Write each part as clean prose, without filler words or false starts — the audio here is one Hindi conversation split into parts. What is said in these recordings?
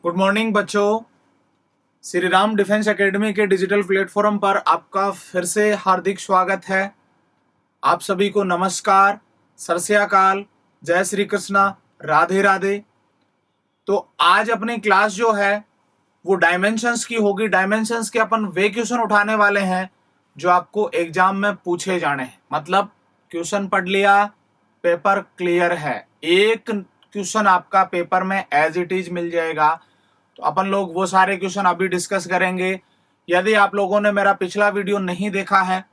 गुड मॉर्निंग बच्चों। श्री राम डिफेंस एकेडमी के डिजिटल प्लेटफॉर्म पर आपका फिर से हार्दिक स्वागत है। आप सभी को नमस्कार, सत श्री अकाल, जय श्री कृष्णा, राधे राधे। तो आज अपनी क्लास जो है वो डायमेंशंस की होगी। डायमेंशंस के अपन वे क्वेश्चन उठाने वाले हैं जो आपको एग्जाम में पूछे जाने हैं। मतलब क्वेश्चन पढ़ लिया, पेपर क्लियर है, एक क्वेश्चन आपका पेपर में एज इट इज मिल जाएगा। तो अपन लोग वो सारे क्वेश्चन अभी डिस्कस करेंगे। यदि आप लोगों ने मेरा पिछला वीडियो नहीं देखा है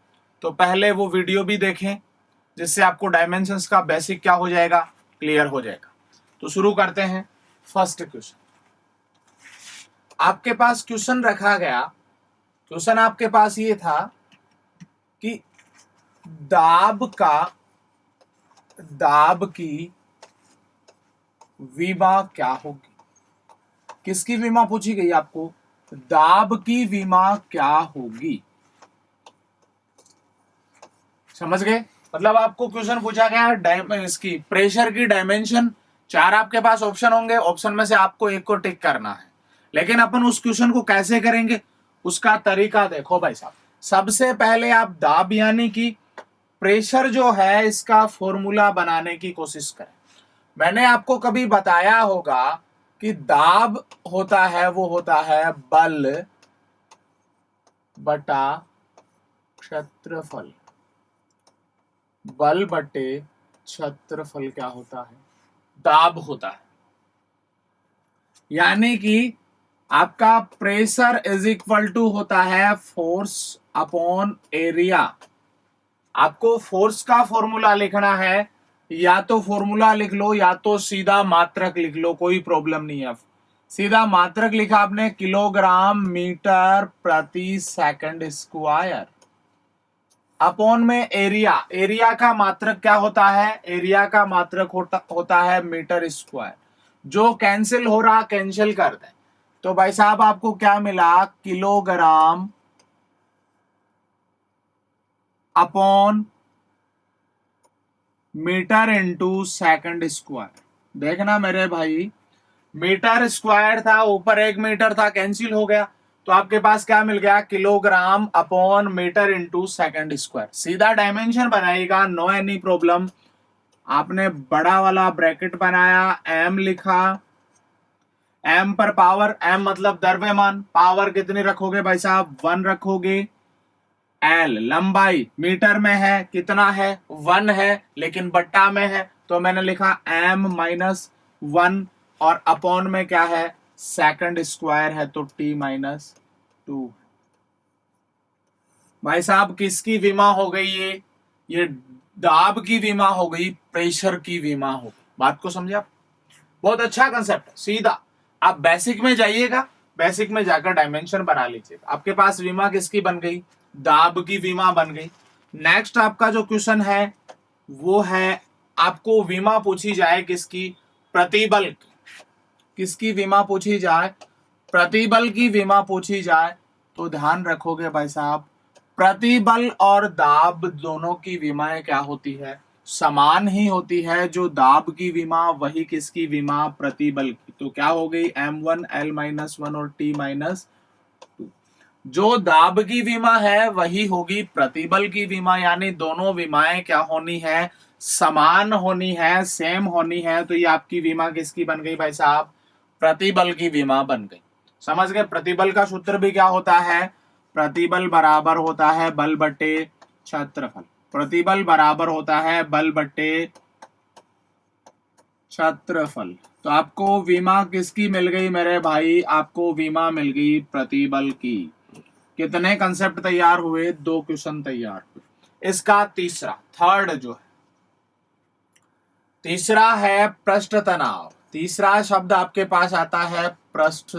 तो पहले वो वीडियो भी देखें, जिससे आपको डायमेंशंस का बेसिक क्या हो जाएगा, क्लियर हो जाएगा। तो शुरू करते हैं। फर्स्ट क्वेश्चन आपके पास क्वेश्चन रखा गया। क्वेश्चन आपके पास ये था कि दाब की विमा क्या होगी। किसकी विमा पूछी गई आपको? दाब की विमा क्या होगी। समझ गए? मतलब आपको क्वेश्चन पूछा गया इसकी प्रेशर की डायमेंशन। चार आपके पास ऑप्शन होंगे, ऑप्शन में से आपको एक को टिक करना है। लेकिन अपन उस क्वेश्चन को कैसे करेंगे, उसका तरीका देखो भाई साहब। सबसे पहले आप दाब यानी कि प्रेशर जो है इसका फॉर्मूला बनाने की कोशिश करें। मैंने आपको कभी बताया होगा कि दाब होता है वो होता है बल बटा क्षेत्रफल। बल बटे क्षेत्रफल क्या होता है? दाब होता है। यानी कि आपका प्रेशर इज इक्वल टू होता है फोर्स अपॉन एरिया। आपको फोर्स का फॉर्मूला लिखना है, या तो फॉर्मूला लिख लो या तो सीधा मात्रक लिख लो, कोई प्रॉब्लम नहीं है। सीधा मात्रक लिखा आपने, किलोग्राम मीटर प्रति सेकंड स्क्वायर, अपॉन में एरिया। एरिया का मात्रक क्या होता है? एरिया का मात्रक होता है मीटर स्क्वायर। जो कैंसिल हो रहा कैंसिल कर दे। तो भाई साहब आपको क्या मिला? Kilogram upon metre into second square. देखना मेरे भाई, मीटर स्क्वायर था, ऊपर एक मीटर था, कैंसिल हो गया। तो आपके पास क्या मिल गया? Kilogram upon metre into second square. सीधा डायमेंशन बनाएगा, नो एनी प्रॉब्लम। आपने बड़ा वाला ब्रैकेट बनाया, एम लिखा, एम पर पावर, एम मतलब द्रव्यमान, पावर कितनी रखोगे भाई साहब? 1 रखोगे। एल लंबाई मीटर में है, कितना है? 1 है, लेकिन बट्टा में है तो मैंने लिखा m माइनस 1, और अपॉन में क्या है? सेकंड स्क्वायर है तो t माइनस 2। भाई साहब किसकी विमा हो गई? ये दाब की विमा हो गई, प्रेशर की विमा हो गई। बात को समझे आप? बहुत अच्छा कंसेप्ट है। सीधा आप बेसिक में जाइएगा, बेसिक में जाकर डायमेंशन बना लीजिएगा। आपके पास विमा किसकी बन गई? दाब की विमा बन गई। नेक्स्ट आपका जो क्वेश्चन है वो है, आपको विमा पूछी जाए किसकी? प्रतिबल की। किसकी विमा पूछी जाए? प्रतिबल की विमा पूछी जाए तो ध्यान रखोगे भाई साहब, प्रतिबल और दाब दोनों की विमाएं क्या होती है? समान ही होती है। जो दाब की विमा वही किसकी विमा? प्रतिबल की। तो क्या हो गई? m1 l-1 और t माइनस 2। जो दाब की विमा है वही होगी प्रतिबल की विमा, यानी दोनों विमाएं क्या होनी है? समान होनी है, सेम होनी है। तो ये आपकी विमा किसकी बन गई भाई साहब? प्रतिबल की विमा बन गई। समझ गए? प्रतिबल का सूत्र भी क्या होता है? प्रतिबल बराबर होता है बल बटे क्षेत्रफल। प्रतिबल बराबर होता है बल बटे क्षेत्रफल। तो आपको विमा किसकी मिल गई मेरे भाई? आपको विमा मिल गई प्रतिबल की। कितने कंसेप्ट तैयार हुए? 2 क्वेश्चन तैयार हुए। इसका तीसरा, थर्ड जो है, तीसरा है पृष्ठ तनाव। तीसरा शब्द आपके पास आता है पृष्ठ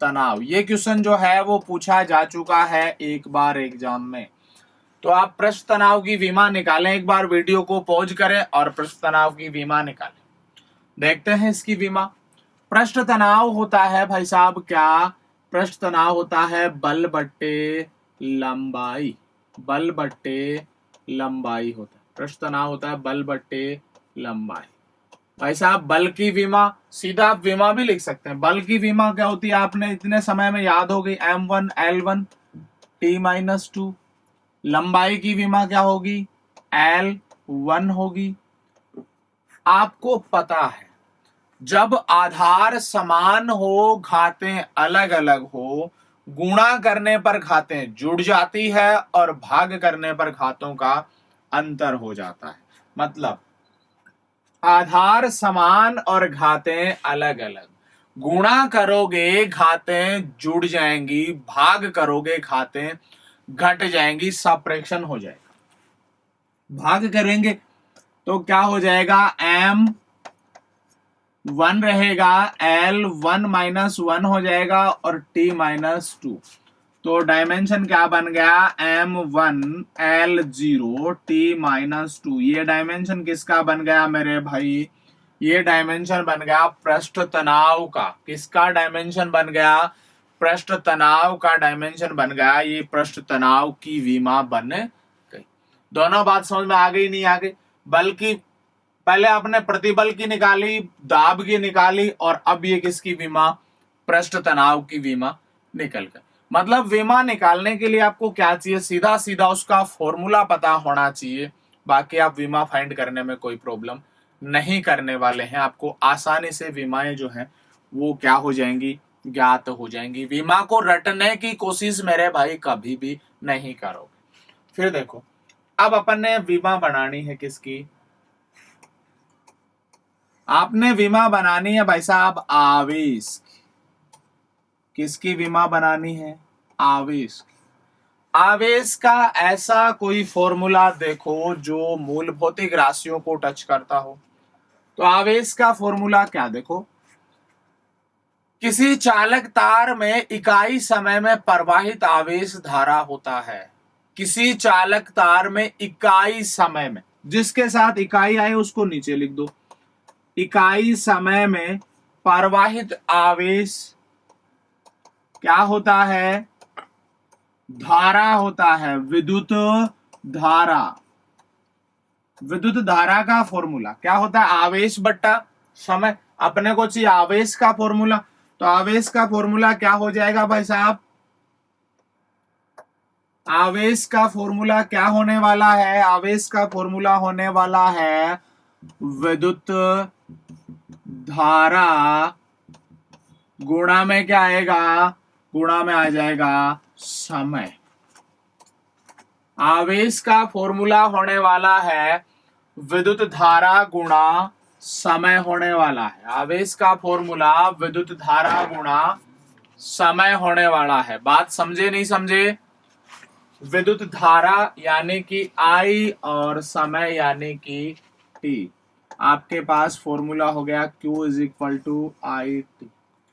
तनाव। ये क्वेश्चन जो है वो पूछा जा चुका है एक बार एग्जाम में। तो आप पृष्ठ तनाव की विमा निकालें, एक बार वीडियो को पॉज करें और पृष्ठ तनाव की विमा निकालें। देखते हैं इसकी विमा। पृष्ठ तनाव होता है भाई साहब क्या? पृष्ठ तनाव होता है बल बट्टे लंबाई। बल बट्टे लंबाई होता है। पृष्ठ तनाव होता है बल बट्टे लंबाई। भाई साहब बल की विमा, सीधा आप विमा भी लिख सकते हैं। बल की विमा क्या होती है, आपने इतने समय में याद हो गई, m1 l1 t-2। लंबाई की विमा क्या होगी, l1 होगी। आपको पता है जब आधार समान हो, घातें अलग अलग हो, गुणा करने पर घातें जुड़ जाती है और भाग करने पर घातों का अंतर हो जाता है। मतलब आधार समान और घातें अलग अलग, गुणा करोगे घातें जुड़ जाएंगी, भाग करोगे घातें घट जाएंगी, सप्रेशन हो जाएगा। भाग करेंगे तो क्या हो जाएगा, m 1 रहेगा, l 1 - 1 हो जाएगा और t-2। तो डायमेंशन क्या बन गया, m1 l0 t-2। ये डायमेंशन किसका बन गया मेरे भाई, ये डायमेंशन बन गया पृष्ठ तनाव का। किसका डायमेंशन बन गया, पृष्ठ तनाव का डायमेंशन बन गया। ये पृष्ठ तनाव की विमा बन गई। दोनों बात समझ में आ गई नहीं आ गई। बल्कि पहले आपने प्रतिबल की निकाली, दाब की निकाली, और अब ये किसकी विमा, पृष्ठ तनाव की विमा निकल गई। मतलब विमा निकालने के लिए आपको क्या चाहिए, सीधा सीधा उसका फॉर्मूला पता होना चाहिए। बाकी आप विमा फाइंड करने में कोई प्रॉब्लम नहीं करने वाले हैं। आपको आसानी से विमाएं जो हैं वो क्या हो जाएंगी, ज्ञात हो जाएंगी। विमा को रटने की कोशिश मेरे भाई कभी भी नहीं करोगे। फिर देखो, अब अपन ने विमा बनानी है किसकी, आपने विमा बनानी है भाई साहब आवेश की। किसकी विमा बनानी है, आवेश की। आवेश का ऐसा कोई फॉर्मूला देखो जो मूल भौतिक राशियों को टच करता हो। तो आवेश का फॉर्मूला क्या, देखो, किसी चालक तार में इकाई समय में प्रवाहित आवेश धारा होता है। किसी चालक तार में इकाई समय में, जिसके साथ इकाई आए उसको नीचे लिख दो। इकाई समय में प्रवाहित आवेश क्या होता है, धारा होता है, विद्युत धारा। विद्युत धारा का फॉर्मूला क्या होता है, आवेश बट्टा समय। अपने को चाहिए आवेश का फॉर्मूला, तो आवेश का फॉर्मूला क्या हो जाएगा भाई साहब, आवेश का फॉर्मूला क्या होने वाला है, आवेश का फॉर्मूला होने वाला है विद्युत धारा गुणा में क्या आएगा, गुणा में आ जाएगा समय। आवेश का फॉर्मूला होने वाला है विद्युत धारा गुणा समय होने वाला है। आवेश का फॉर्मूला विद्युत धारा गुणा समय होने वाला है। बात समझे नहीं समझे, विद्युत धारा यानी कि I और समय यानी कि T। आपके पास फॉर्मूला हो गया Q = I/T।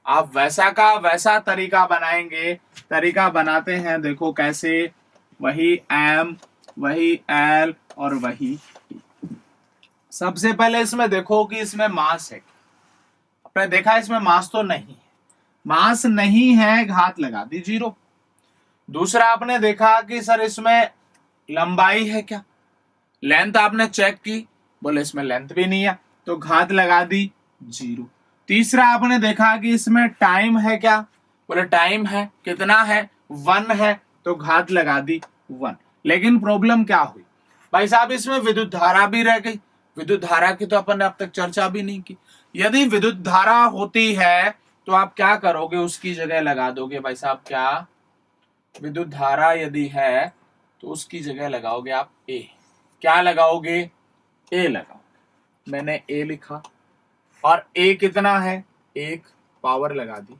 आप वैसा का वैसा तरीका बनाएंगे, तरीका बनाते हैं देखो कैसे, वही M, वही L और वही T। सबसे पहले इसमें देखो कि इसमें मास है, आपने देखा इसमें मास तो नहीं है, मास नहीं है, घात लगा दी 0। दूसरा आपने देखा कि सर इसमें लंबाई है क्या, लेंथ आपने चेक की, बोले इसमें लेंथ भी नहीं है, तो घात लगा दी 0। तीसरा आपने देखा कि इसमें टाइम है क्या, बोले टाइम है, कितना है 1 है, तो घात लगा दी 1। लेकिन प्रॉब्लम क्या हुई भाई साहब, इसमें विद्युत धारा भी रह गई। विद्युत धारा की तो अपन ने अब तक चर्चा भी नहीं की। यदि विद्युत धारा होती है तो आप क्या करोगे, उसकी जगह लगा दोगे भाई साहब क्या, विद्युत धारा यदि है तो उसकी जगह लगाओगे आप ए। क्या लगाओगे, ए लगाओगे। मैंने ए लिखा और ए कितना है, 1, पावर लगा दी।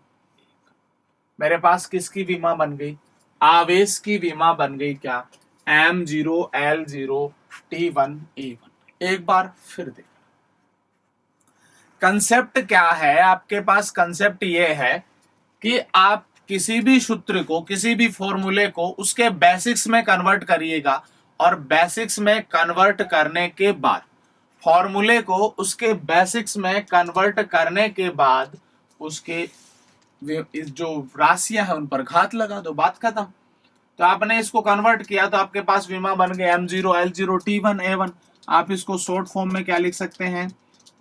मेरे पास किसकी विमा बन गई, आवेश की विमा बन गई क्या, M0 L0 T1 E1। एक बार फिर देख, कंसेप्ट क्या है आपके पास, कंसेप्ट ये है कि आप किसी भी सूत्र को, किसी भी फॉर्मूले को उसके बेसिक्स में कन्वर्ट करिएगा, और बेसिक्स में कन्वर्ट करने के बाद, फॉर्मूले को उसके बेसिक्स में कन्वर्ट करने के बाद उसके जो राशियां हैं उन पर घात लगा दो, बात खत्म। तो आपने इसको कन्वर्ट किया तो आपके पास विमा बन गए M0 L0 T1 A1। आप इसको शॉर्ट फॉर्म में क्या लिख सकते हैं,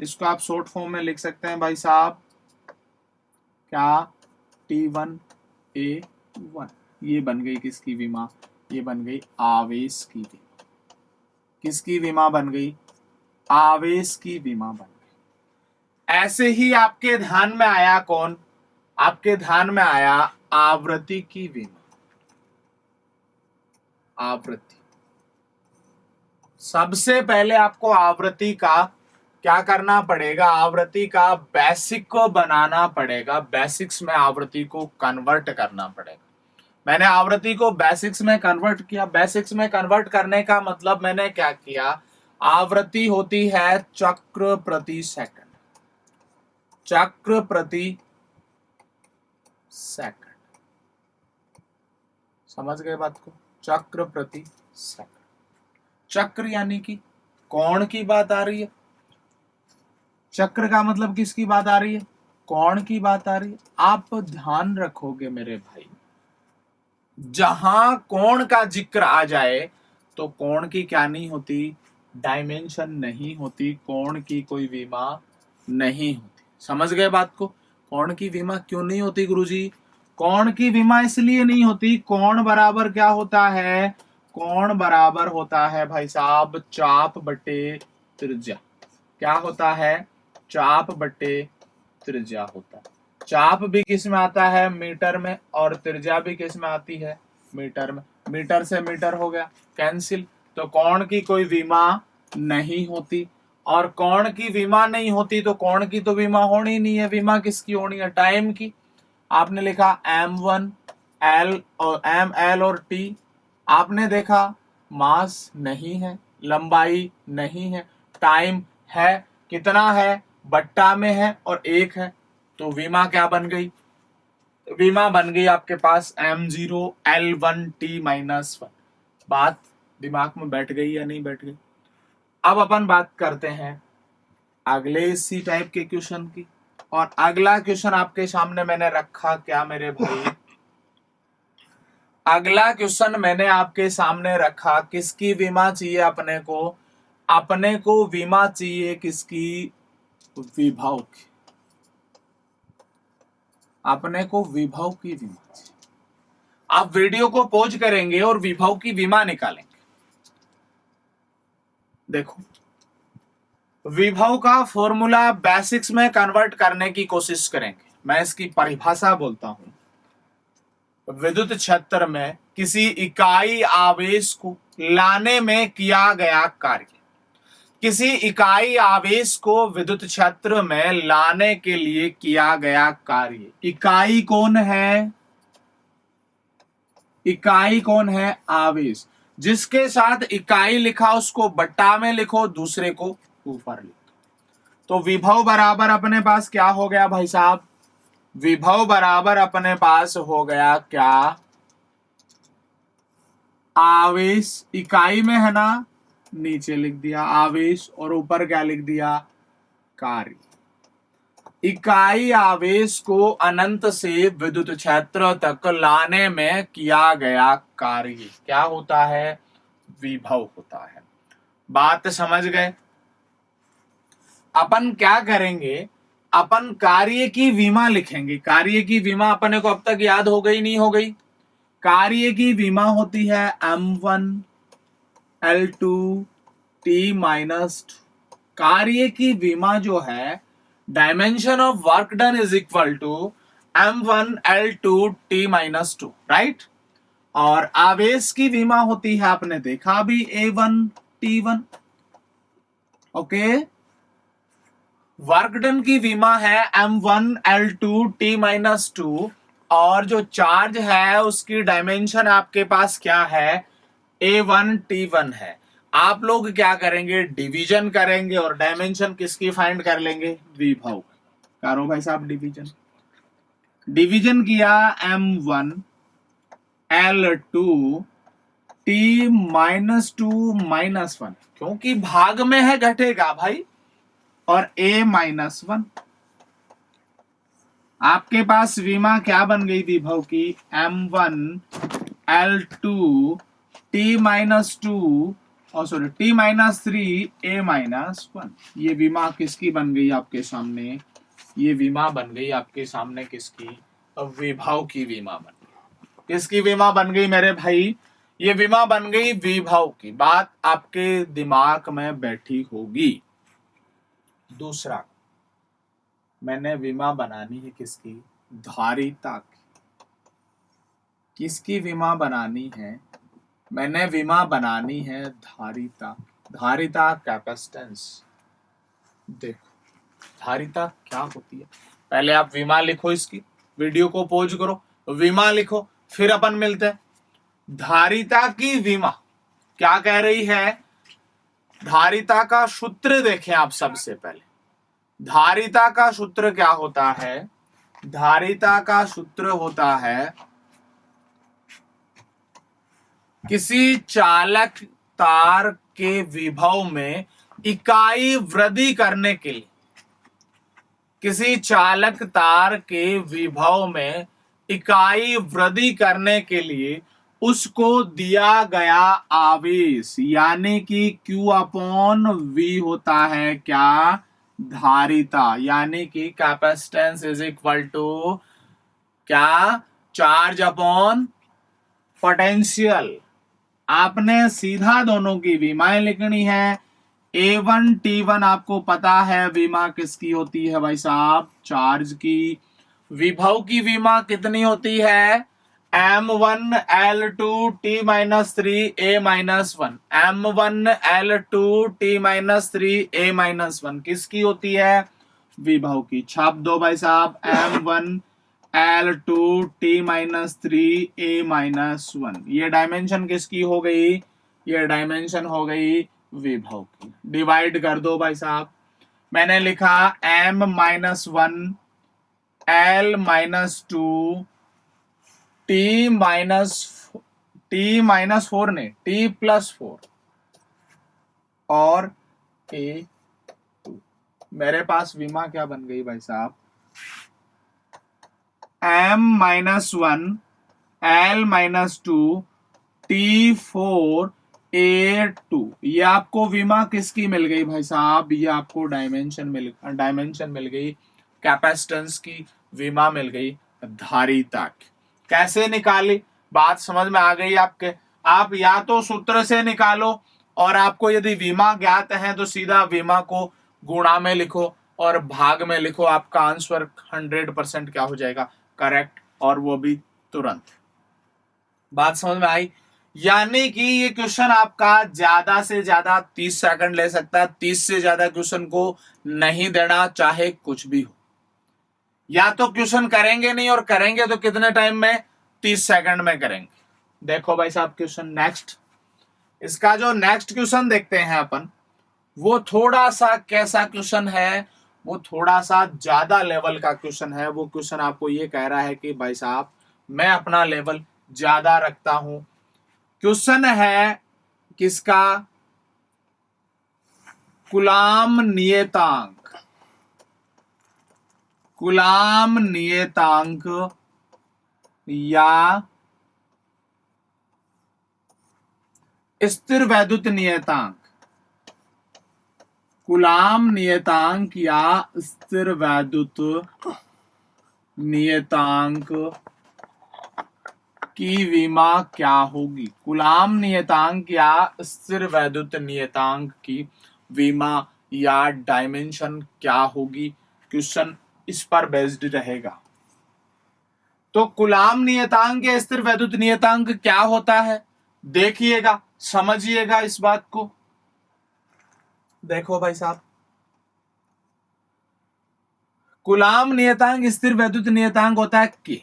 इसको आप शॉर्ट फॉर्म में लिख सकते हैं भाई साहब, क्या, T1A1। ये बन गई किसकी विमा, ये बन गई आवेश की विमा। किसकी विमा बन गई, आवेश की विमा बन गई। ऐसे ही आपके ध्यान में आया कौन, आपके ध्यान में आया आवृत्ति की विमा। आवृत्ति, सबसे पहले आपको आवृत्ति का क्या करना पड़ेगा, आवृत्ति का बेसिक को बनाना पड़ेगा, बेसिक्स में आवृत्ति को कन्वर्ट करना पड़ेगा। मैंने आवृत्ति को बेसिक्स में कन्वर्ट किया। बेसिक्स में कन्वर्ट करने का मतलब मैंने क्या किया, आवृत्ति होती है चक्र प्रति सेकंड, चक्र प्रति सेकंड, समझ गए बात को, चक्र प्रति सेकंड। चक्र यानी कि कोण की बात आ रही है, चक्र का मतलब किसकी बात आ रही है, कोण की बात आ रही है। आप ध्यान रखोगे मेरे भाई, जहां कोण का जिक्र आ जाए तो कोण की क्या नहीं होती, डायमेंशन नहीं होती, कोण की कोई विमा नहीं होती। समझ गए बात को। कोण की विमा क्यों नहीं होती गुरुजी, कोण की विमा इसलिए नहीं होती, कोण बराबर क्या होता है, कोण बराबर होता है भाई साहब चाप बटे त्रिज्या। क्या होता है, चाप बटे त्रिज्या होता है। चाप भी किस में आता है, मीटर में, और त्रिज्या भी किस में आती है, मीटर में। मीटर से मीटर हो गया कैंसिल, तो कोण की कोई विमा नहीं होती, और कोण की विमा नहीं होती तो कोण की तो विमा होनी नहीं है। विमा किसकी होनी है, टाइम की। आपने लिखा M1 L और ML और T, आपने देखा मास नहीं है, लंबाई नहीं है, टाइम है, कितना है, बट्टा में है और 1 है, तो विमा क्या बन गई, विमा बन गई आपके पास M0 L1 T-1। बात दिमाग में बैठ गई या नहीं बैठ गई। अब अपन बात करते हैं अगले इसी टाइप के क्वेश्चन की, और अगला क्वेश्चन आपके सामने मैंने रखा क्या मेरे भाई, अगला क्वेश्चन मैंने आपके सामने रखा, किसकी विमा चाहिए अपने को, अपने को विमा चाहिए किसकी, विभव की। अपने को विभव की विमा चाहिए। आप वीडियो को पॉज करेंगे और विभव की विमा निकालेंगे। देखो, विभव का फॉर्मूला बेसिक्स में कन्वर्ट करने की कोशिश करेंगे। मैं इसकी परिभाषा बोलता हूं, विद्युत क्षेत्र में किसी इकाई आवेश को लाने में किया गया कार्य। किसी इकाई आवेश को विद्युत क्षेत्र में लाने के लिए किया गया कार्य। इकाई कौन है, इकाई कौन है, आवेश। जिसके साथ इकाई लिखा उसको बट्टा में लिखो, दूसरे को ऊपर लिखो। तो विभव बराबर अपने पास क्या हो गया भाई साहब, विभव बराबर अपने पास हो गया क्या, आवेश। इकाई में है ना, नीचे लिख दिया आवेश, और ऊपर क्या लिख दिया, कार्य। इकाई आवेश को अनंत से विद्युत क्षेत्र तक लाने में किया गया कार्य क्या होता है, विभव होता है। बात समझ गए। अपन क्या करेंगे, अपन कार्य की विमा लिखेंगे। कार्य की विमा अपने को अब तक याद हो गई नहीं हो गई। कार्य की विमा होती है M1 L2 T-2। कार्य की विमा जो है, dimension of work done is equal to M1 L2 T-2, right. और आवेश की विमा होती है, आपने देखा भी, A1 T1। Okay, work done की विमा है M1 L2 T-2, और जो चार्ज है उसकी डायमेंशन आपके पास क्या है, A1 T1 है। आप लोग क्या करेंगे, डिवीजन करेंगे और डायमेंशन किसकी फाइंड कर लेंगे, विभव। करो भाई साहब डिवीजन। डिवीजन किया M1 L2 T-2 क्योंकि भाग में है घटेगा भाई, और A-1। आपके पास विमा क्या बन गई विभव की, M1 L2 T-2 और सॉरी T-3 A-1, ये विमा किसकी बन गई आपके सामने? ये विमा बन गई आपके सामने किसकी? अब विभव की विमा बन गई। किसकी विमा बन गई मेरे भाई? ये विमा बन गई विभव की। बात आपके दिमाग में बैठी होगी। दूसरा, मैंने विमा बनानी है किसकी? धारिता की। किसकी विमा बनानी है? मैंने विमा बनानी है धारिता। धारिता कैपेसिटेंस। देखो धारिता क्या होती है, पहले आप विमा लिखो, इसकी वीडियो को पॉज करो, विमा लिखो, फिर अपन मिलते हैं। धारिता की विमा क्या कह रही है? धारिता का सूत्र देखें आप। सबसे पहले धारिता का सूत्र क्या होता है? धारिता का सूत्र होता है किसी चालक तार के विभव में इकाई वृद्धि करने के लिए, किसी चालक तार के विभव में इकाई वृद्धि करने के लिए उसको दिया गया आवेश यानी कि Q/V होता है क्या? धारिता। यानी कि कैपेसिटेंस इज इक्वल टू क्या? Charge upon potential. आपने सीधा दोनों की विमाएं लिखनी है। A1 T1 आपको पता है विमा किसकी होती है भाई साहब? चार्ज की। विभव की विमा कितनी होती है? M1 L2 T-3 A-1। M1 L2 T-3 A-1 किसकी होती है? विभव की। छाप दो भाई साहब, M1 L2 T-3 A-1। ये डायमेंशन किसकी हो गई? ये डायमेंशन हो गई विभव की। डिवाइड कर दो भाई साहब। मैंने लिखा M-1 L-2 T-4 ने T+4 और A2। मेरे पास विमा क्या बन गई भाई साहब? M-1 L-2 T4 A2। ये आपको विमा किसकी मिल गई भाई साहब? ये आपको डायमेंशन मिल गई, कैपेसिटेंस की विमा मिल गई धारिता की। कैसे निकाली? बात समझ में आ गई आपके? आप या तो सूत्र से निकालो, और आपको यदि विमा ज्ञात है तो सीधा विमा को गुणा में लिखो और भाग में लिखो। आपका आंसर 100% क्या हो जाएगा? करेक्ट, और वो भी तुरंत। बात समझ में आई? यानी कि ये क्वेश्चन आपका ज्यादा से ज्यादा 30 सेकंड ले सकता है। 30 से ज्यादा क्वेश्चन को नहीं देना, चाहे कुछ भी हो। या तो क्वेश्चन करेंगे नहीं, और करेंगे तो कितने टाइम में? 30 सेकंड में करेंगे। देखो भाई साहब क्वेश्चन नेक्स्ट। इसका जो नेक्स्ट क्वेश्चन देखते हैं अपन, वो थोड़ा सा कैसा क्वेश्चन है? वो थोड़ा सा ज्यादा लेवल का क्वेश्चन है। वो क्वेश्चन आपको ये कह रहा है कि भाई साहब मैं अपना लेवल ज्यादा रखता हूं। क्वेश्चन है किसका? कूलाम नियतांक। कूलाम नियतांक या स्थिर वैद्युत नियतांक। कूलाम नियतांक या स्थिर वैद्युत नियतांक की विमा क्या होगी? कूलाम नियतांक या स्थिर वैद्युत नियतांक की विमा या डायमेंशन क्या होगी? क्वेश्चन इस पर बेस्ड रहेगा। तो कूलाम नियतांक या स्थिर वैद्युत नियतांक क्या होता है? देखिएगा, समझिएगा इस बात को। देखो भाई साहब, कूलाम नियतांक स्थिर वैद्युत नियतांक होता है कि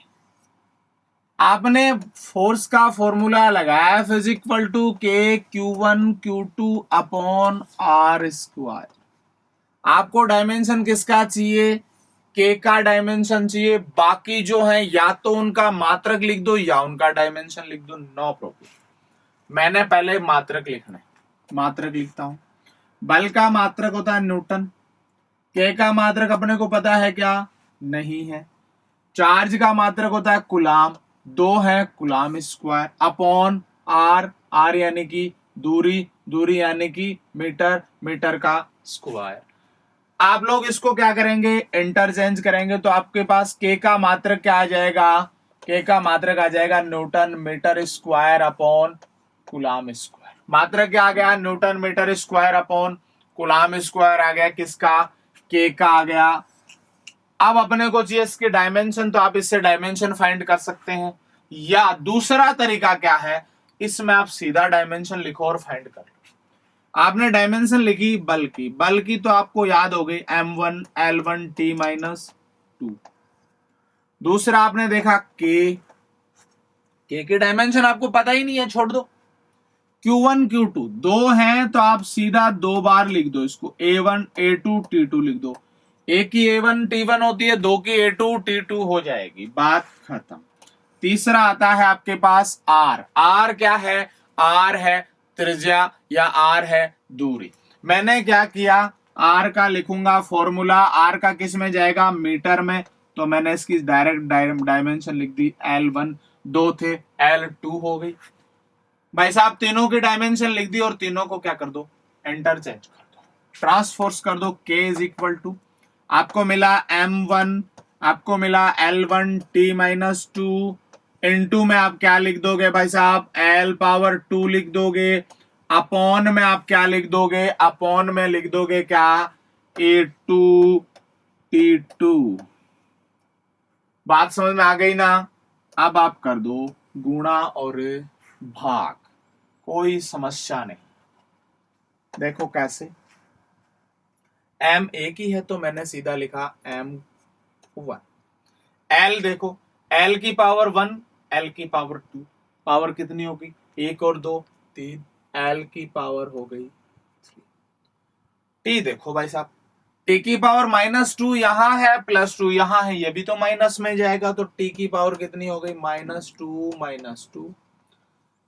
आपने फोर्स का फॉर्मूला लगाया, F इज इक्वल टू के Q1 Q2 अपॉन R²। आपको डायमेंशन किसका चाहिए? के का डायमेंशन चाहिए। बाकी जो है या तो उनका मात्रक लिख दो या उनका डायमेंशन लिख दो, नो प्रॉब्लम। मैंने पहले मात्रक लिखना है, मात्रक लिखता हूं। बल का मात्रक होता है न्यूटन। के का मात्रक अपने को पता है क्या? नहीं है। चार्ज का मात्रक होता है कूलाम, 2 है coulomb square, upon R. R यानी कि दूरी, दूरी यानी कि मीटर, मीटर का स्क्वायर। आप लोग इसको क्या करेंगे, इंटरचेंज करेंगे तो आपके पास के का मात्रक क्या आ जाएगा, के का मात्रक आ जाएगा newton metre square upon coulomb square. मात्रक क्या आ गया, newton metre square upon coulomb square आ गया, किसका, के का आ गया। अब अपने को चाहिए इसके डायमेंशन, तो आप इससे डायमेंशन फाइंड कर सकते हैं, या दूसरा तरीका क्या है, इसमें आप सीधा डायमेंशन लिखो और फाइंड कर लो। आपने डायमेंशन लिखी बल की, बल की तो आपको याद हो गई m1 L1 T माइनस 2। दूसरा आपने देखा के की डायमेंशन आपको पता ही नहीं है, छोड़ दो। Q1 Q2 दो हैं तो आप सीधा दो बार लिख दो इसको, A1 A2 T2 लिख दो। एक की A1 T1 होती है, दो की A2 T2 हो जाएगी, बात खत्म। तीसरा आता है आपके पास R। R क्या है, R है त्रिज्या या R है दूरी। मैंने क्या किया, R का लिखूंगा फॉर्मूला, R का किस में जाएगा, मीटर में, तो मैंने इसकी डायरेक्ट डायमेंशन लिख दी L1, दो थे L2 हो गई। भाई साहब तीनों की डायमेंशन लिख दी और तीनों को क्या कर दो, इंटरचेंज कर दो, ट्रांसफोर्स कर दो। K इज इक्वल टू आपको मिला M1, आपको मिला L1 T माइनस 2, इनटू में आप क्या लिख दोगे भाई साहब, L पावर 2 लिख दोगे, अपॉन में आप क्या लिख दोगे, अपॉन में लिख दोगे क्या, A2 T2। बात समझ में आ गई ना। अब आप कर दो गुणा और भाग, कोई समस्या नहीं। देखो कैसे, M एक ही है तो मैंने सीधा लिखा M1। L देखो, L की पावर 1, L की पावर 2, पावर कितनी होगी, एक और दो तीन, L की पावर हो गई 3। T देखो भाई साहब, T की पावर -2 यहां है, +2 यहां है, ये भी तो माइनस में जाएगा, तो T की पावर कितनी हो गई, -2।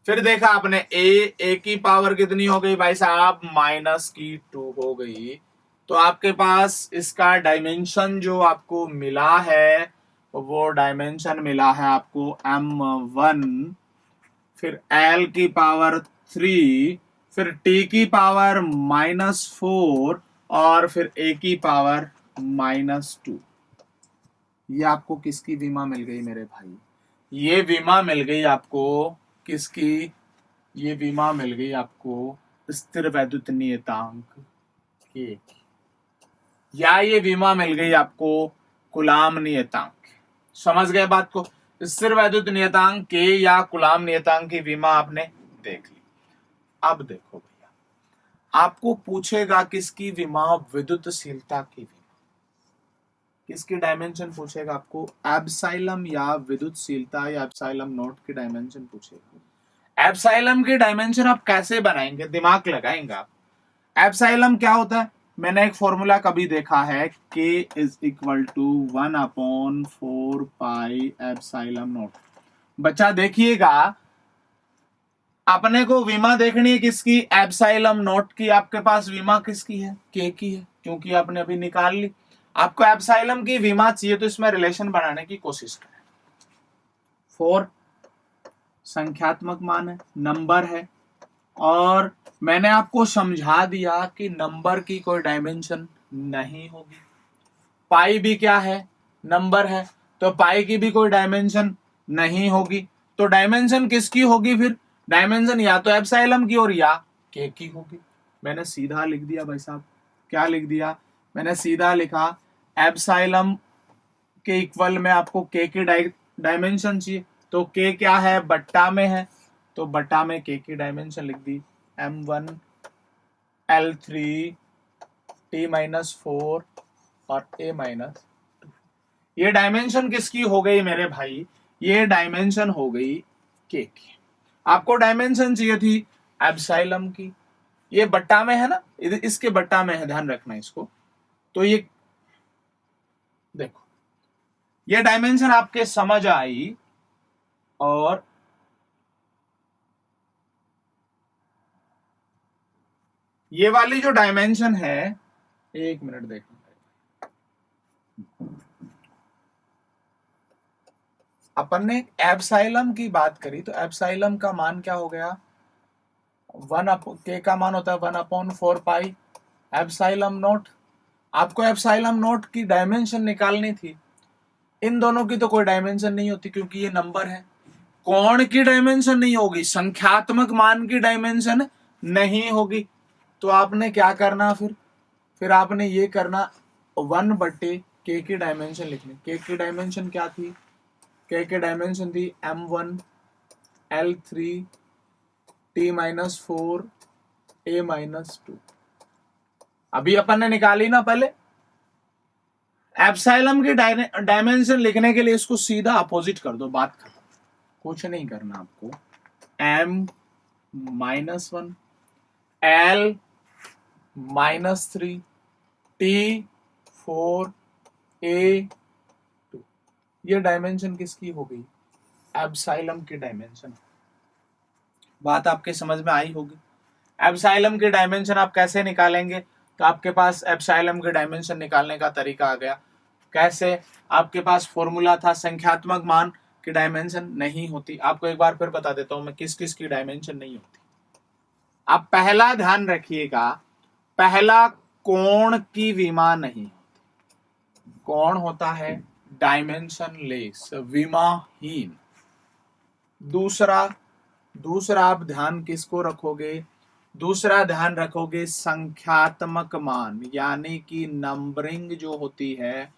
फिर देखा आपने A की पावर कितनी हो गई भाई साहब, -2 हो गई। तो आपके पास इसका डायमेंशन जो आपको मिला है, वो डायमेंशन मिला है आपको M1, फिर L की पावर 3, फिर T की पावर -4 और फिर A की पावर -2। ये आपको किसकी विमा मिल गई मेरे भाई, ये विमा मिल गई आपको किसकी, ये विमा मिल गई आपको स्थिर वैद्युत नियतांक के की, या ये विमा मिल गई आपको कूलाम नियतांक। समझ गए बात को, स्थिर वैद्युत नियतांक के या कूलाम नियतांक की विमा आपने देख ली। अब देखो भैया, आपको पूछेगा किसकी विमा, विद्युतशीलता की विमा। किसकी डायमेंशन पूछेगा आपको, एप्सिलम या विद्युतशीलता या एप्सिलम नॉट की डायमेंशन पूछेगा। एप्सिलम की डायमेंशन आप कैसे बनाएंगे, दिमाग लगाएंगे आप। एप्सिलम क्या होता है, मैंने एक फॉर्मूला कभी देखा है, K is equal to 1/4 pi epsilon naught. बच्चा देखिएगा, अपने को विमा देखनी है किसकी, एप्सिलम नॉट की। आपके पास विमा किसकी है, K की है, क्योंकि आपने अभी निकाल ली। आपको एप्सिलम की विमा चाहिए तो इसमें रिलेशन बनाने की कोशिश करें। 4 संख्यात्मक मान है, नंबर है, और मैंने आपको समझा दिया कि नंबर की कोई डायमेंशन नहीं होगी। पाई भी क्या है, नंबर है, तो पाई की भी कोई डायमेंशन नहीं होगी। तो डायमेंशन किसकी होगी फिर, डायमेंशन या तो एप्सिलम की और या के की होगी। मैंने सीधा लिख दिया भाई साहब, क्या लिख दिया, मैंने सीधा लिखा एप्सिलम के इक्वल में आपको के की डायमेंशन चाहिए, तो के क्या है, बट्टा में है, तो बट्टा में के की डायमेंशन लिख दी M1 L3 T-4 और A-2। ये डायमेंशन किसकी हो गई मेरे भाई, ये डायमेंशन हो गई के की। आपको डायमेंशन चाहिए थी एप्सिलम की, ये बट्टा में है ना, इसके बट्टा में है, ध्यान रखना इसको। तो ये देखो, ये डायमेंशन आपके समझ आई, और ये वाली जो डायमेंशन है, एक मिनट देखो, अपन ने एप्सिलम की बात करी, तो एप्सिलम का मान क्या हो गया, के का मान होता है 1/4 पाई एप्सिलॉन नॉट। आपको एप्सिलॉन नॉट की डायमेंशन निकालनी थी, इन दोनों की तो कोई डायमेंशन नहीं होती क्योंकि ये नंबर है। कोण की डायमेंशन नहीं होगी, संख्यात्मक मान की डायमेंशन नहीं होगी। तो आपने क्या करना, फिर आपने ये करना 1/k की डायमेंशन लिखनी। k की डायमेंशन क्या थी, k की डायमेंशन थी m1 l3 t-4 a-2। अभी अपन ने निकाली ना पहले। एप्सिलॉन की डायमेंशन लिखने के लिए इसको सीधा अपोजिट कर दो, बात खत्म, कुछ नहीं करना आपको। m-1 l-3 t-4 a-2, ये डायमेंशन किसकी हो गई, एप्सिलॉन की डायमेंशन। बात आपके समझ में आई होगी। एप्सिलॉन की डायमेंशन आप कैसे निकालेंगे, तो आपके पास एप्सिलॉन की डायमेंशन निकालने का तरीका आ गया। कैसे, आपके पास फॉर्मूला था संख्यात्मक मान की डायमेंशन नहीं होती। आपको एक बार फिर बता देता हूं मैं किस किस की डायमेंशन नहीं होती। आप पहला ध्यान रखिएगा, पहला कोण की विमा नहीं होती। कोण होता है डायमेंशन लेस, विमाहीन। दूसरा आप ध्यान किसको रखोगे, दूसरा ध्यान रखोगे संख्यात्मक मान, यानी कि नंबरिंग जो होती है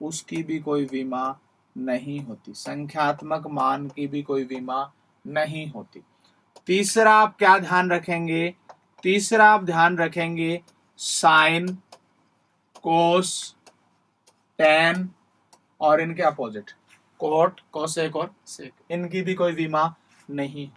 उसकी भी कोई विमा नहीं होती, संख्यात्मक मान की भी कोई विमा नहीं होती। तीसरा आप क्या ध्यान रखेंगे, तीसरा आप ध्यान रखेंगे साइन, कोस, टेन और इनके अपोजिट कोट, कोसेक और सेक, इनकी भी कोई विमा नहीं।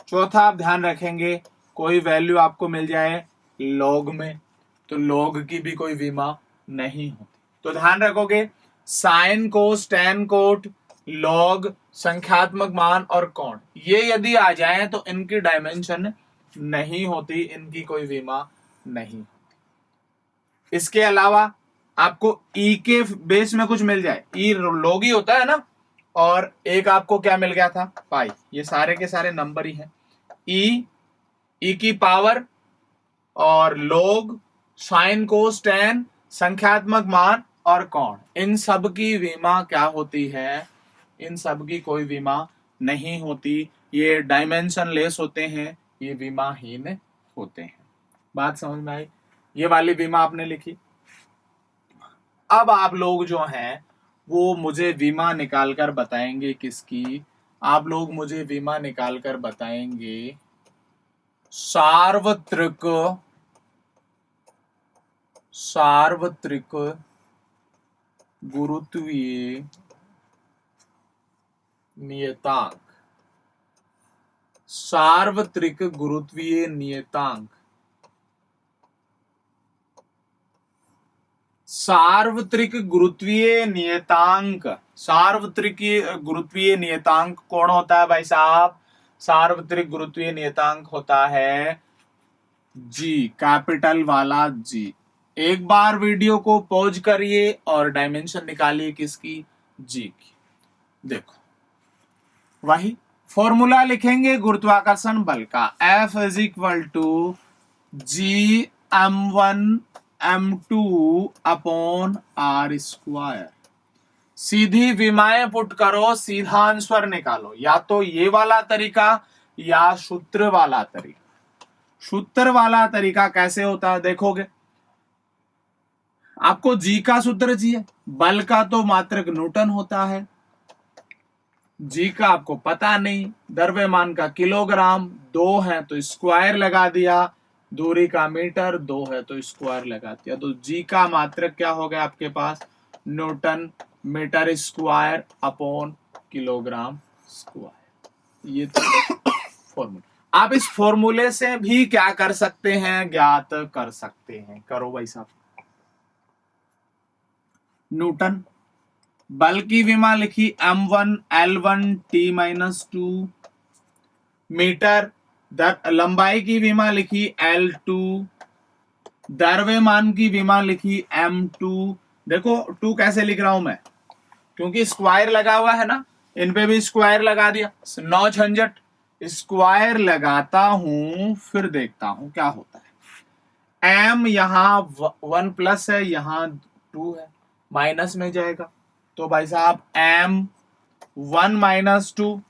चौथा आप ध्यान रखेंगे कोई वैल्यू आपको मिल जाए लॉग में, तो लॉग की भी कोई विमा नहीं होती। तो ध्यान रखोगे साइन, कोस, टेन, कोट, लॉग, संख्यात्मक मान और कोण, ये यदि आ जाए तो इनकी डायमेंशन नहीं होती, इनकी कोई विमा नहीं होती। इसके अलावा आपको ई के बेस में कुछ मिल जाए, ई लॉग ही होता है ना, और एक आपको क्या मिल गया था पाई, ये सारे के सारे नंबर ही हैं। ई की पावर और लॉग, साइन, कोस, टेन, संख्यात्मक मान और कोण, इन सब की विमा क्या होती है, इन सब की कोई विमा नहीं होती। ये डायमेंशन लेस होते हैं, ये विमाहीन होते हैं। बात समझ में आई, ये वाली विमा आपने लिखी। अब आप लोग जो हैं वो मुझे विमा निकालकर बताएंगे किसकी, आप लोग मुझे विमा निकालकर बताएंगे सार्वत्रिक गुरुत्वीय नियतांक, सार्वत्रिक गुरुत्वीय नियतांक, सार्वत्रिक गुरुत्वीय नियतांक, सार्वत्रिक गुरुत्वीय नियतांक कौन होता है भाई साहब, सार्वत्रिक गुरुत्वीय नियतांक होता है जी, कैपिटल वाला जी। एक बार वीडियो को पॉज करिए और डायमेंशन निकालिए किसकी, जी की। देखो वही फॉर्मूला लिखेंगे गुरुत्वाकर्षण बल का, F is equal to G m1 m2 upon r square. सीधी विमाएं पुट करो, सीधा आंसर निकालो, या तो ये वाला तरीका या सूत्र वाला तरीका। सूत्र वाला तरीका कैसे होता है देखोगे, आपको जी का सूत्र चाहिए, बल का तो मात्रक न्यूटन होता है, जी का आपको पता नहीं, द्रव्यमान का किलोग्राम, 2 है तो स्क्वायर लगा दिया, दूरी का मीटर, 2 है तो स्क्वायर लगा दिया, तो जी का मात्रक क्या हो गया आपके पास, newton metre square upon kilogram square. ये तो फॉर्मूला। आप इस फॉर्मूले से भी क्या कर सकते हैं, ज्ञात कर सकते हैं, करो भाई साहब। न्यूटन, बल की विमा लिखी m1 l1 t-2, मीटर, लंबाई की विमा लिखी l2, द्रव्यमान की विमा लिखी m2। देखो 2 कैसे लिख रहा हूं मैं, क्योंकि स्क्वायर लगा हुआ है ना, इन पे भी स्क्वायर लगा दिया, 9 झंझट, स्क्वायर लगाता हूं, फिर देखता हूं क्या होता है। m यहां 1 प्लस है, यहां 2 है, माइनस में जाएगा, तो भाई साहब m 1 माइनस 2,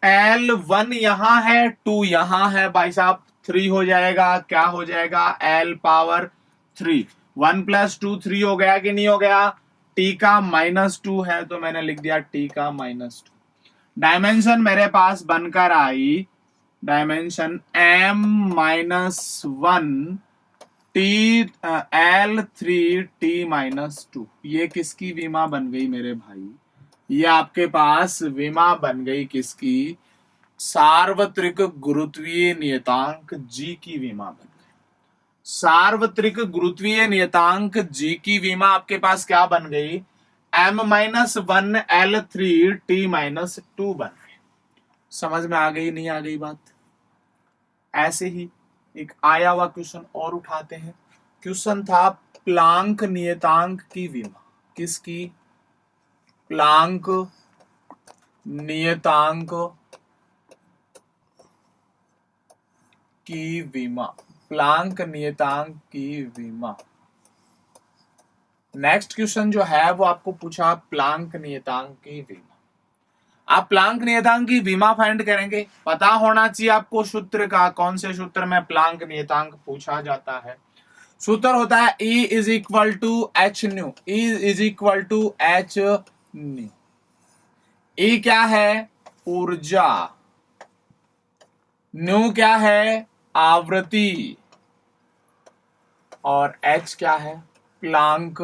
l 1 यहां है, 2 यहां है, भाई साहब 3 हो जाएगा। क्या हो जाएगा? l power 3। 1 प्लस 2 3 हो गया कि नहीं हो गया? t का माइनस 2 है, तो मैंने लिख दिया t का माइनस 2। डायमेंशन मेरे पास बनकर आई, dimension m minus 1 T l 3 t minus 2। ये किसकी विमा बन गई मेरे भाई? ये आपके पास विमा बन गई किसकी? सार्वत्रिक गुरुत्वीय नियतांक g की विमा बन गई। सार्वत्रिक गुरुत्वीय नियतांक g की विमा आपके पास क्या बन गई? m minus 1 l 3 t minus 2 बन गई। समझ में आ गई नहीं आ गई बात? ऐसे ही एक आया हुआ क्वेश्चन और उठाते हैं। क्वेश्चन था प्लांक नियतांक की विमा। किसकी? प्लांक नियतांक की विमा। प्लांक नियतांक की विमा। नेक्स्ट क्वेश्चन जो है वो आपको पूछा प्लांक नियतांक की विमा। आप प्लांक नियतांक की विमा फाइंड करेंगे, पता होना चाहिए आपको सूत्र का, कौन से सूत्र में प्लांक नियतांक पूछा जाता है। सूत्र होता है E is equal to H nu. E is equal to H nu. E क्या है? ऊर्जा। न्यू क्या है? आवृत्ति। और H क्या है? प्लांक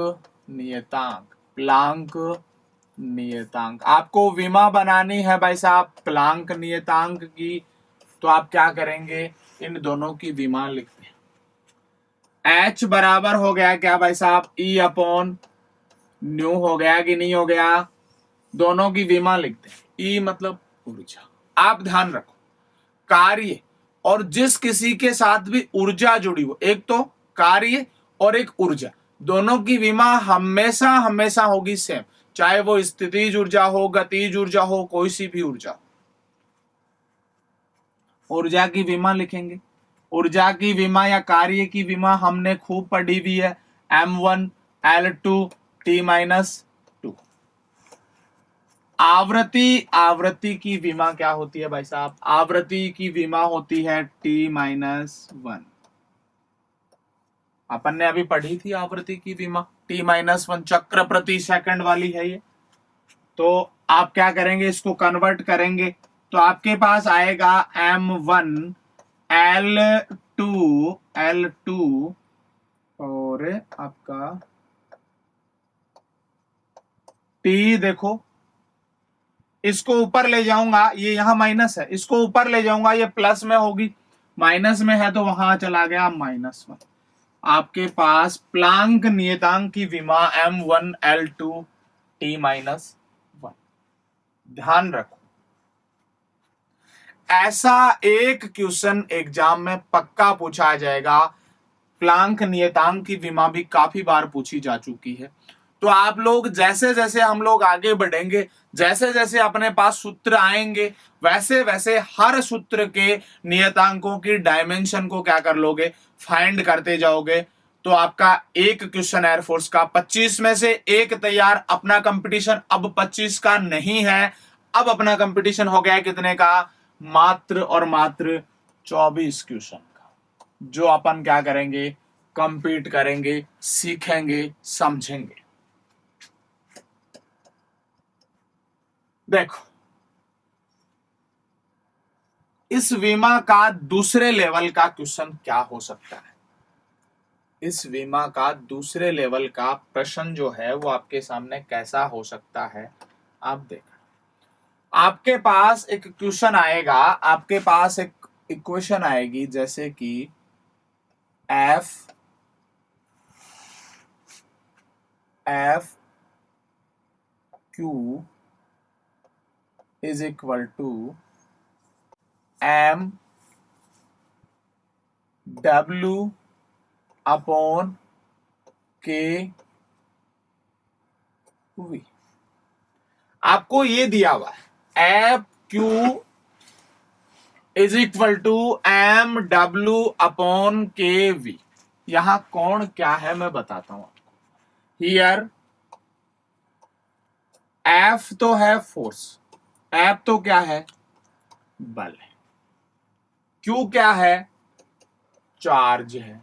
नियतांक। प्लांक नियतांक। आपको विमा बनानी है भाई साहब प्लांक नियतांक की, तो आप क्या करेंगे? इन दोनों की विमा लिखते हैं। H बराबर हो गया क्या भाई साहब? E अपॉन न्यू हो गया कि नहीं हो गया? दोनों की विमा लिखते हैं। E मतलब ऊर्जा। आप ध्यान रखो, कार्य और जिस किसी के साथ भी ऊर्जा जुड़ी हो, एक तो कार्य और एक ऊर्जा, दोनों की विमा हमेशा हमेशा होगी सेम, चाहे वो स्थितिज ऊर्जा हो, गतिज ऊर्जा हो, कोई सी भी ऊर्जा। ऊर्जा की विमा लिखेंगे। ऊर्जा की विमा या कार्य की विमा हमने खूब पढ़ी हुई है, m1 l2 t माइनस 2। आवृत्ति, आवृत्ति की विमा क्या होती है भाई साहब? आवृत्ति की विमा होती है t माइनस 1। अपन ने अभी पढ़ी थी आवृत्ति की विमा, t माइनस 1 चक्र प्रति सेकंड वाली है ये। तो आप क्या करेंगे? इसको कन्वर्ट करेंगे, तो आपके पास आएगा m1 l2 और आपका t, देखो इसको ऊपर ले जाऊंगा, ये यहां माइनस है, इसको ऊपर ले जाऊंगा ये प्लस में होगी, माइनस में है तो वहां चला गया माइनस 1। आपके पास प्लांक नियतांक की विमा m1 l2 t माइनस 1। ध्यान रखो, ऐसा एक क्वेश्चन एग्जाम में पक्का पूछा जाएगा। प्लांक नियतांक की विमा भी काफी बार पूछी जा चुकी है। तो आप लोग जैसे जैसे हम लोग आगे बढ़ेंगे, जैसे जैसे अपने पास सूत्र आएंगे, वैसे वैसे हर सूत्र के नियतांकों की डायमेंशन को क्या कर लोगे? फाइंड करते जाओगे। तो आपका एक क्वेश्चन एयरफोर्स का 25 में से एक तैयार। अपना कंपटीशन अब 25 का नहीं है, अब अपना कंपटीशन हो गया कितने का? मात्र और मात्र 24 क्वेश्चन का, जो अपन क्या करेंगे? कंपीट करेंगे, सीखेंगे, समझेंगे। देखो, इस विमा का दूसरे लेवल का क्वेश्चन क्या हो सकता है? इस विमा का दूसरे लेवल का प्रश्न जो है वो आपके सामने कैसा हो सकता है? आप देखो, आपके पास एक क्वेश्चन आएगा, आपके पास एक इक्वेशन आएगी, जैसे कि F Q is equal to M W upon K V. आपको ये दिया हुआ है F Q is equal to M W upon K V. यहां कोण क्या है मैं बताता हूं आपको। हियर एफ तो है फोर्स, एफ तो क्या है बल है, क्यू क्या है चार्ज है,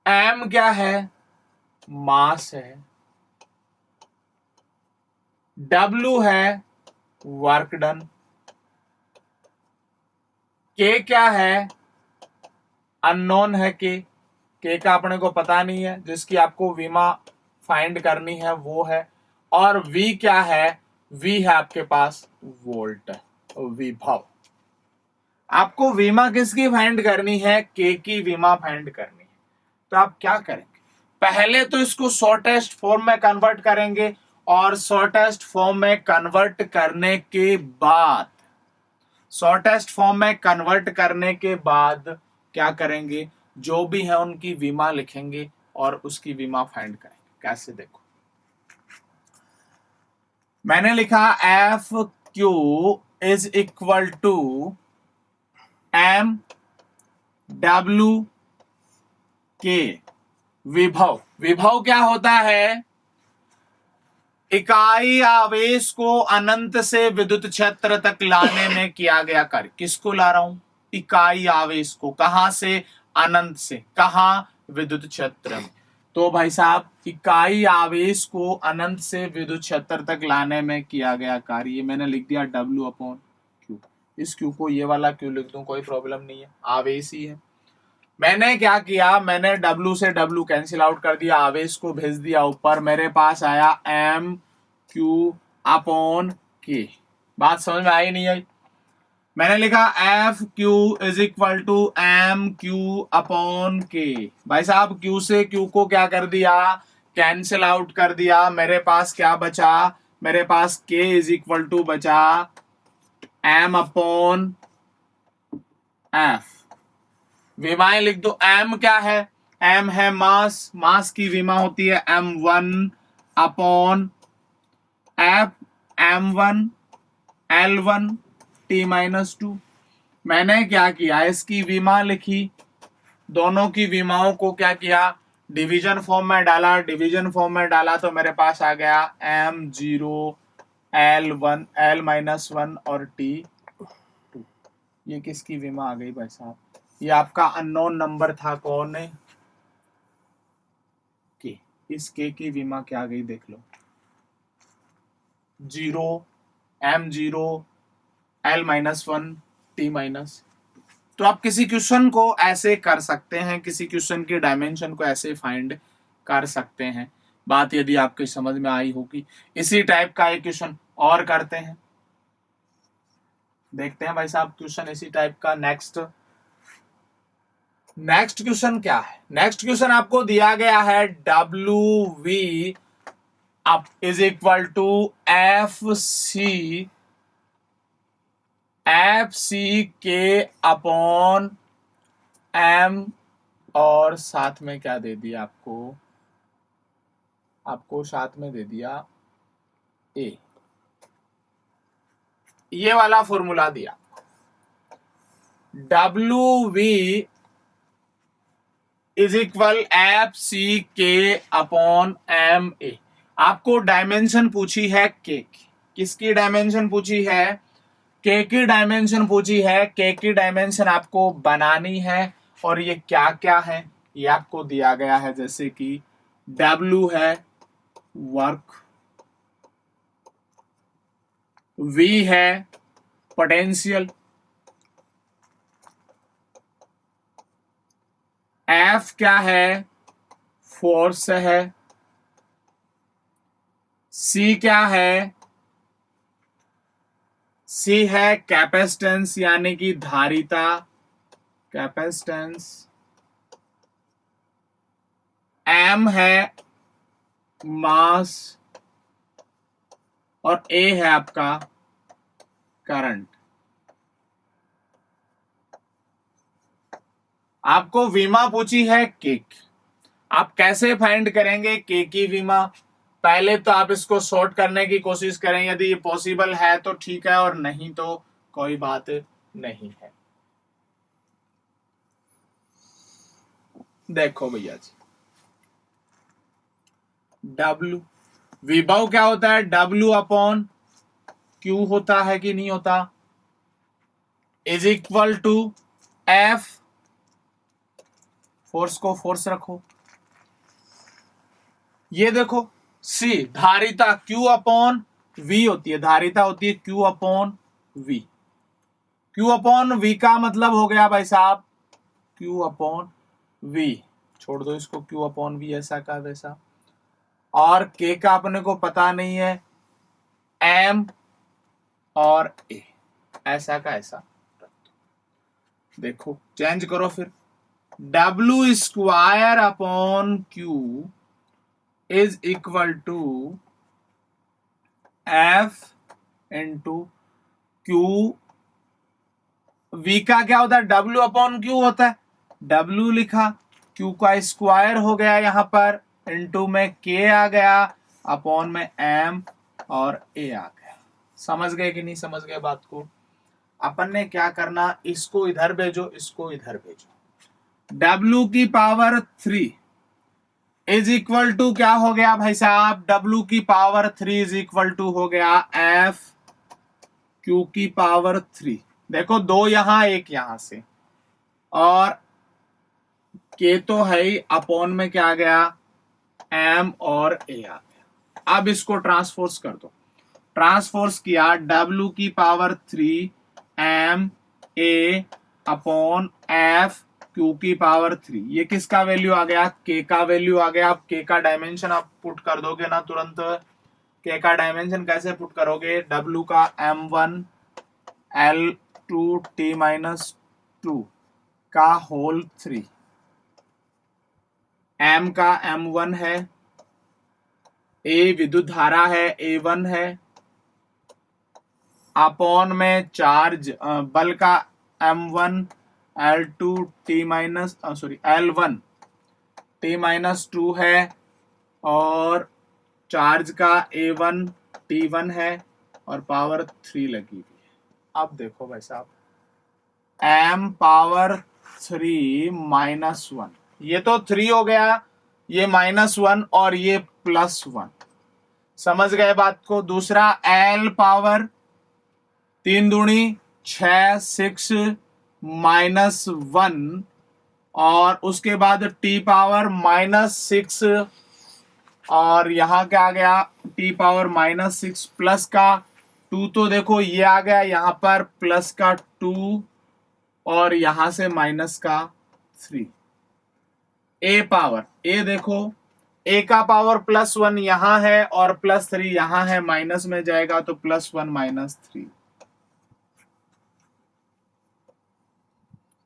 एम क्या है मास है, डब्ल्यू है वर्क डन, के क्या है अननोन है, के का अपने को पता नहीं है, जिसकी आपको विमा फाइंड करनी है वो है, और वी क्या है, वी है आपके पास वोल्ट, विभव। आपको विमा किसकी फाइंड करनी है, के की विमा फाइंड करनी है। तो आप क्या करेंगे, पहले तो इसको शॉर्टेस्ट फॉर्म में कन्वर्ट करेंगे, और शॉर्टेस्ट फॉर्म में कन्वर्ट करने के बाद, शॉर्टेस्ट फॉर्म में कन्वर्ट करने के बाद क्या करेंगे, जो भी है उनकी विमा लिखेंगे और उसकी विमा फाइंड करेंगे। कैसे, देखो मैंने लिखा F Q is equal to M W K. विभव, विभव क्या होता है, इकाई आवेश को अनंत से विद्युत क्षेत्र तक लाने में किया गया कार्य। किसको ला रहा हूं, इकाई आवेश को, कहां से अनंत से, कहां विद्युत क्षेत्र में। तो भाई साहब इकाई आवेश को अनंत से विद्युत क्षेत्र तक लाने में किया गया कार्य, ये मैंने लिख दिया W अपॉन Q। इस Q को ये वाला Q लिख दूं, कोई प्रॉब्लम नहीं है, आवेश ही है। मैंने क्या किया, मैंने W से W कैंसिल आउट कर दिया, आवेश को भेज दिया ऊपर, मेरे पास आया M Q अपॉन K। बात समझ में आई नहीं आई, मैंने लिखा F Q is equal to M Q upon K. भाई साहब क्यू से क्यू को क्या कर दिया, कैंसिल आउट कर दिया, मेरे पास क्या बचा, मेरे पास के इज इक्वल टू बचा एम अपॉन एफ। विमाएं लिख दो, एम क्या है, एम है मास, मास की विमा होती है m1 upon F, m1 L1 T-2। मैंने क्या किया, इसकी विमा लिखी, दोनों की विमाओं को क्या किया, डिवीजन फॉर्म में डाला, डिवीजन फॉर्म में डाला तो मेरे पास आ गया M0 L1 L-1 और T2। ये किसकी विमा आ गई भाई साहब, ये आपका अननोन नंबर था, कौन है के, इस के की विमा क्या आ गई देख लो, 0 M0 L-1 T-। तो आप किसी क्वेश्चन को ऐसे कर सकते हैं, किसी क्वेश्चन की डायमेंशन को ऐसे फाइंड कर सकते हैं। बात यदि आपके समझ में आई होगी। इसी टाइप का एक क्वेश्चन और करते हैं, देखते हैं भाई साहब क्वेश्चन इसी टाइप का। नेक्स्ट क्वेश्चन क्या है, नेक्स्ट क्वेश्चन आपको दिया गया है WV up is equal to FC के अपॉन M, और साथ में क्या दे दिया आपको साथ में दे दिया A। ये वाला फॉर्मूला दिया, WV इज इक्वल FC के अपॉन MA। आपको डायमेंशन पूछी है के की, किसकी डायमेंशन पूछी है, के की डायमेंशन पूछी है। के की डायमेंशन आपको बनानी है, और ये क्या क्या है ये आपको दिया गया है, जैसे कि W है वर्क, V है पोटेंशियल, F क्या है फोर्स है, C क्या है, C है कैपेसिटेंस यानी कि धारिता, कैपेसिटेंस, M है मास, और A है आपका करंट। आपको विमा पूछी है के, आप कैसे फाइंड करेंगे के की विमा, पहले तो आप इसको सॉर्ट करने की कोशिश करें, यदि ये पॉसिबल है तो ठीक है, और नहीं तो कोई बात नहीं है। देखो भैया जी, W विभव क्या होता है, W अपॉन Q होता है कि नहीं होता, is equal to F, force को फोर्स रखो, ये देखो C धारिता Q अपॉन V होती है, धारिता होती है Q upon V। Q upon V का मतलब हो गया भाई साहब Q अपॉन V, छोड़ दो इसको, Q अपॉन V ऐसा का वैसा, और K का अपने को पता नहीं है, M और A ऐसा का ऐसा। देखो चेंज करो फिर, W square upon Q is equal to F into Q। V का क्या होता है, W अपॉन Q होता है, W लिखा, Q का स्क्वायर हो गया यहां पर, इंटू में K आ गया, अपॉन में M और A आ गया। समझ गए कि नहीं समझ गए बात को। अपन ने क्या करना, इसको इधर भेजो, इसको इधर भेजो। W की पावर 3 इज इक्वल टू क्या हो गया भाई साहब, W की पावर 3 इज इक्वल टू हो गया F Q की पावर 3। देखो दो यहां एक यहां से, और K तो है ही, अपॉन में क्या आ गया M और A आ गया। अब इसको ट्रांसफोर्स कर दो, ट्रांसफोर्स किया, W की power 3 M A upon F Q की पावर 3, ये किसका वैल्यू आ गया, K का वैल्यू आ गया। अब K का डायमेंशन आप पुट कर दोगे ना तुरंत, K का डायमेंशन कैसे पुट करोगे, W का M1 L2 T-2 का होल 3, M का M1 है, A विद्युत धारा है, A1 है, अपॉन में चार्ज बल का M1 L2 L1 T-2 है, और चार्ज का A1 T1 है, और पावर 3 लगी हुई है। अब देखो भाई साहब, M पावर 3 -1, ये तो 3 हो गया, ये -1 और ये +1, समझ गए बात को। दूसरा L पावर 3 दूनी 6 6 -1, और उसके बाद T पावर -6, और यहां क्या आ गया, T पावर -6 प्लस का 2, तो देखो ये आ गया यहां पर प्लस का 2, और यहां से माइनस का 3। A पावर, A देखो A का पावर +1 यहां है और +3 यहां है, माइनस में जाएगा तो +1 -3।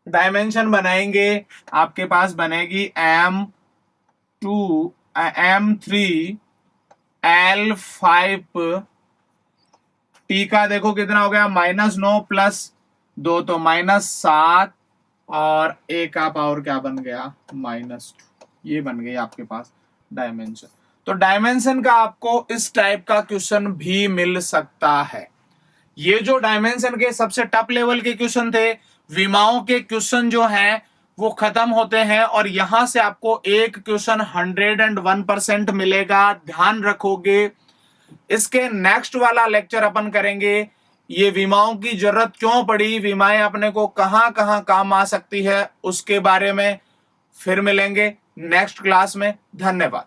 डायमेंशन बनाएंगे, आपके पास बनेगी M3 L5, T का देखो कितना हो गया, -9 +2 तो -7, और A का पावर क्या बन गया, -2। ये बन गई आपके पास डायमेंशन। तो डायमेंशन का आपको इस टाइप का क्वेश्चन भी मिल सकता है। ये जो डायमेंशन के सबसे टॉप लेवल के क्वेश्चन थे, विमाओं के क्वेश्चन जो हैं वो खत्म होते हैं, और यहां से आपको एक क्वेश्चन 101% मिलेगा, ध्यान रखोगे। इसके नेक्स्ट वाला लेक्चर अपन करेंगे, ये विमाओं की जरूरत क्यों पड़ी, विमाएं अपने को कहां कहां काम आ सकती है, उसके बारे में फिर मिलेंगे नेक्स्ट क्लास में। धन्यवाद।